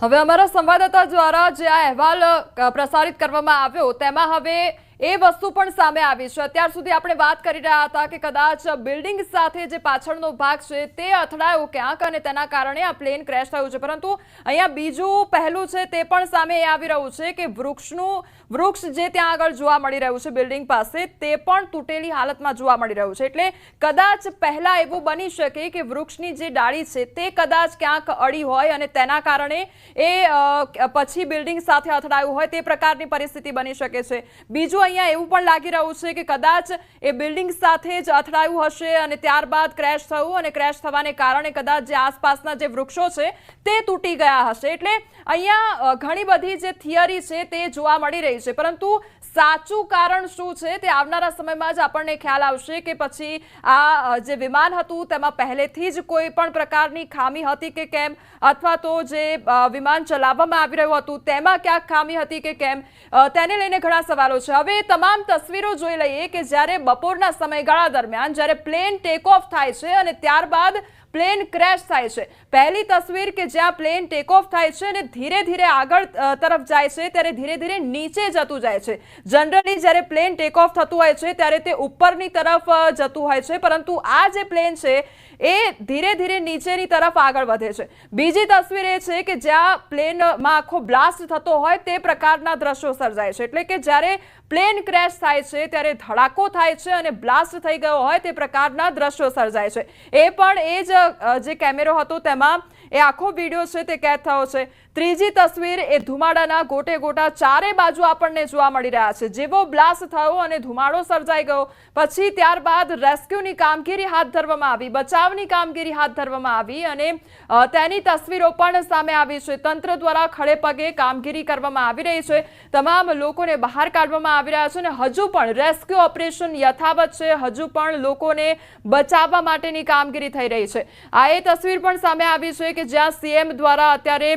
હવે અમારા સંવાદદાતા દ્વારા જે આ અહેવાલ પ્રસારિત કરવામાં આવ્યો તેમાં હવે એ વસ્તુ પણ સામે આવી છે। અત્યાર સુધી આપણે વાત કરી રહ્યા હતા કે કદાચ બિલ્ડિંગ સાથે જે પાછળનો ભાગ છે તે અથડાયો ક્યાંક અને તેના કારણે આ પ્લેન ક્રેશ થયું છે, પરંતુ અહીંયા બીજું પહેલું છે તે પણ સામે આવી રહ્યું છે કે વૃક્ષ જે ત્યાં આગળ જોવા મળી રહ્યું છે બિલ્ડિંગ પાસે તે પણ તૂટેલી હાલતમાં જોવા મળી રહ્યું છે। એટલે કદાચ પહેલા એવું બની શકે કે વૃક્ષની જે ડાળી છે તે કદાચ ક્યાંક અડી હોય અને તેના કારણે એ પછી બિલ્ડિંગ સાથે અથડાયું હોય તે પ્રકારની પરિસ્થિતિ બની શકે છે। બીજું અહીંયા એવું પણ લાગી રહ્યું છે કે કદાચ એ બિલ્ડિંગ સાથે જ અથડાયું હશે અને ત્યારબાદ ક્રેશ થયું અને ક્રેશ થવાને કારણે કદાચ જે આસપાસના જે વૃક્ષો છે તે તૂટી ગયા હશે। એટલે અહીંયા ઘણી બધી જે થિયરી છે તે જોવા મળી રહી છે, પરંતુ સાચું કારણ શું છે તે આવનારા સમયમાં જ આપણને ખ્યાલ આવશે કે પછી આ જે વિમાન હતું તેમાં પહેલેથી જ કોઈ પણ પ્રકારની ખામી હતી કે કેમ, અથવા તો જે વિમાન ચલાવવામાં આવી રહ્યું હતું તેમાં ક્યાંક ખામી હતી કે કેમ, તેને લઈને ઘણા સવાલો છે। હવે તમામ તસવીરો જોઈ લઈએ કે જ્યારે બપોરના સમયગાળા દરમિયાન જ્યારે પ્લેન ટેક ઓફ થાય છે અને ત્યારબાદ પ્લેન ક્રેશ થાય છે। પહેલી તસવીર કે જ્યાં પ્લેન ટેક ઓફ થાય છે અને ધીરે ધીરે આગળ તરફ જાય છે ત્યારે ધીરે ધીરે નીચે જતું જાય છે। જનરલી જ્યારે પ્લેન ટેક ઓફ થતું હોય છે ત્યારે તે ઉપરની તરફ જતું હોય છે, પરંતુ આ જે પ્લેન છે એ ધીરે ધીરે નીચેની તરફ આગળ વધે છે। બીજી તસવીર એ છે કે જ્યાં પ્લેનમાં આખો બ્લાસ્ટ થતો હોય તે પ્રકારના દ્રશ્યો સર્જાય છે, એટલે કે જ્યારે પ્લેન ક્રેશ થાય છે ત્યારે ધડાકો થાય છે અને બ્લાસ્ટ થઈ ગયો હોય તે પ્રકારના દ્રશ્યો સર્જાય છે। એ પણ એ જ જે કેમેરો હતો તેમાં એ આખો વિડીયો છે તે કેદ થયો છે। ત્રીજી તસવીર એ ધુમાડાના ગોટે ગોટા ચારે બાજુ આપણને જોવા મળી રહ્યા છે। જેવો બ્લાસ્ટ થયો અને ધુમાડો સર્જાઈ ગયો પછી ત્યારબાદ રેસ્ક્યુની કામગીરી હાથ ધરવામાં આવી, બચાવની કામગીરી હાથ ધરવામાં આવી અને તેની તસવીરો પણ સામે આવી છે। તંત્ર દ્વારા ખડે પગે કામગીરી કરવામાં આવી રહી છે, તમામ લોકોને બહાર કાઢવામાં આવી રહ્યા છે અને હજુ પણ રેસ્ક્યુ ઓપરેશન યથાવત છે, હજુ પણ લોકોને બચાવવા માટેની કામગીરી થઈ રહી છે। આ એ તસવીર પણ સામે આવી છે કે જ્યાં સીએમ દ્વારા અત્યારે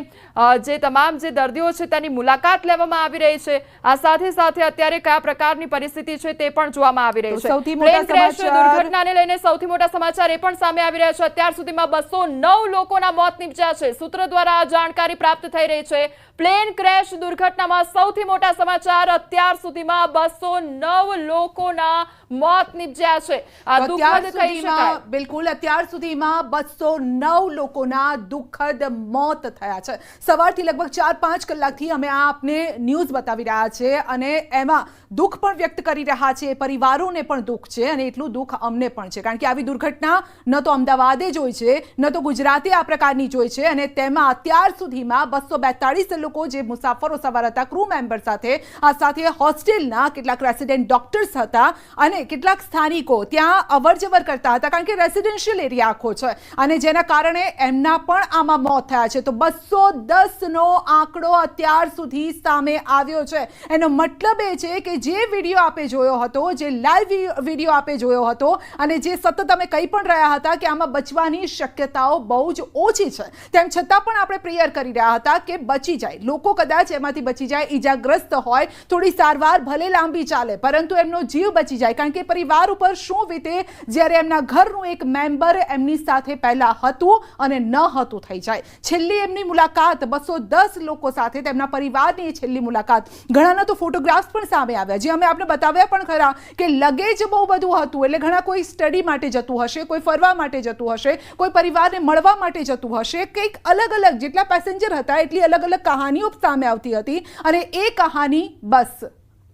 જે તમામ જે દર્દીઓ છે તેની મુલાકાત લેવામાં આવી રહી છે। આ સાથે સાથે અત્યારે કયા પ્રકારની પરિસ્થિતિ છે તે પણ જોવામાં આવી રહી છે। પ્લેન ક્રેશ દુર્ઘટનાને લઈને સૌથી મોટા સમાચાર એ પણ સામે આવી રહ્યા છે। અત્યાર સુધીમાં 209 લોકોના મોત નીપજ્યા છે, સૂત્ર દ્વારા આ જાણકારી પ્રાપ્ત થઈ રહી છે। પ્લેન ક્રેશ દુર્ઘટનામાં સૌથી મોટા સમાચાર, અત્યાર સુધીમાં 209 લોકોના મોત નીપજ્યા છે। આ દુઃખદ કહી શકાય। બિલકુલ, અત્યાર સુધીમાં 209 લોકોના દુઃખદ મોત થયા છે। સવારથી લગભગ 4-5 કલાકથી અમે આપને ન્યૂઝ બતાવી રહ્યા છે અને એમાં દુઃખ પણ વ્યક્ત કરી રહ્યા છે, પરિવારોને પણ દુઃખ છે અને એટલું દુઃખ અમને પણ છે, કારણ કે આવી દુર્ઘટના ન તો અમદાવાદે જોઈ છે ન તો ગુજરાતે આ પ્રકારની જોઈ છે અને તેમાં અત્યાર સુધીમાં 242 લોકો જે મુસાફરો સવાર હતા ક્રૂ મેમ્બર સાથે, આ સાથે હોસ્ટેલના કેટલાક રેસિડેન્ટ ડોક્ટર્સ હતા અને કેટલાક સ્થાનિકો ત્યાં અવરજવર કરતા હતા, કારણ કે રેસિડેન્શિયલ એરિયા આખો છે અને જેના કારણે એમના પણ આમાં મોત થયા છે। તો 210નો આંકડો અત્યાર સુધી સામે આવ્યો છે। એનો મતલબ એ છે કે જે વિડીયો આપે જોયો હતો, જે લાઈવ વિડીયો આપે જોયો હતો અને જે સતત અમે કહી પણ રહ્યા હતા કે આમાં બચવાની શક્યતાઓ બહુ જ ઓછી છે, તેમ છતાં પણ આપણે પ્રેયર કરી રહ્યા હતા કે બચી જાય, લોકો કદાચ એમાંથી બચી જાય, ઈજાગ્રસ્ત હોય, થોડી સારવાર ભલે લાંબી ચાલે પરંતુ એમનો જીવ બચી જાય, કારણ કે પરિવાર ઉપર શું વીતે જ્યારે એમના ઘરનું એક મેમ્બર એમની સાથે પહેલા હતું અને ન હતું થઈ જાય। છેલ્લી એમની મુલાકાત 210 લોકો સાથે, તેમના પરિવારની છેલ્લી મુલાકાત, ઘણાના તો ફોટોગ્રાફ્સ પણ સામે આવ્યા જે અમે આપણે બતાવ્યા પણ ખરા કે લગેજ બહુ બધું હતું, એટલે ઘણા કોઈ સ્ટડી માટે જતું હશે, કોઈ ફરવા માટે જતું હશે, કોઈ પરિવારને મળવા માટે જતું હશે, કંઈક અલગ અલગ જેટલા પેસેન્જર હતા એટલી અલગ અલગ કહાનીઓ સામે આવતી હતી અને એ કહાની બસ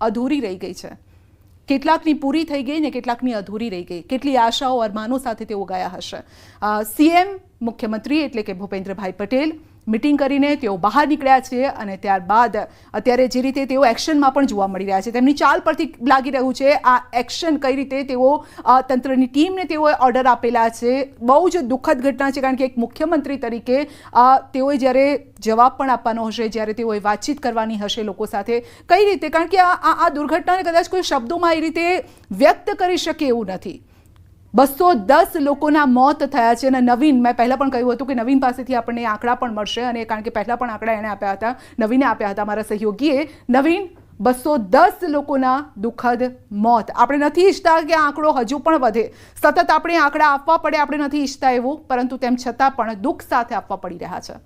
અધૂરી રહી ગઈ છે। કેટલાકની પૂરી થઈ ગઈ ને કેટલાકની અધૂરી રહી ગઈ, કેટલી આશાઓ અરમાનો સાથે તેઓ ગયા હશે। સીએમ મુખ્યમંત્રી એટલે કે ભૂપેન્દ્રભાઈ પટેલ મીટિંગ કરીને તેઓ બહાર નીકળ્યા છે અને ત્યારબાદ અત્યારે જે રીતે તેઓ એક્શનમાં પણ જોવા મળી રહ્યા છે, તેમની ચાલ પરથી લાગી રહ્યું છે આ એક્શન કઈ રીતે તેઓ તંત્રની ટીમને તેઓએ ઓર્ડર આપેલા છે। બહુ જ દુઃખદ ઘટના છે, કારણ કે એક મુખ્યમંત્રી તરીકે તેઓએ જ્યારે જવાબ પણ આપવાનો હશે, જ્યારે તેઓએ વાતચીત કરવાની હશે લોકો સાથે, કઈ રીતે, કારણ કે આ દુર્ઘટનાને કદાચ કોઈ શબ્દોમાં એ રીતે વ્યક્ત કરી શકે એવું નથી। 210 લોકોના મોત થયા છે અને નવીન, મેં પહેલાં પણ કહ્યું હતું કે નવીન પાસેથી આપણને આંકડા પણ મળશે અને કારણ કે પહેલાં પણ આંકડા એણે આપ્યા હતા, નવીને આપ્યા હતા મારા સહયોગીએ। નવીન, 210 લોકોના દુઃખદ મોત, આપણે નથી ઈચ્છતા કે આંકડો હજુ પણ વધે, સતત આપણે આંકડા આપવા પડે, આપણે નથી ઈચ્છતા એવું, પરંતુ તેમ છતાં પણ દુઃખ સાથે આપવા પડી રહ્યા છે।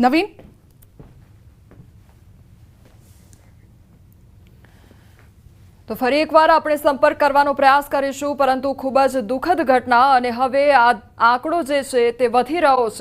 નવીન? તો ફરી એકવાર આપણે સંપર્ક કરવાનો પ્રયાસ કરીશું, પરંતુ ખૂબ જ દુઃખદ ઘટના અને હવે આ આંકડો જે છે તે વધી રહ્યો છે.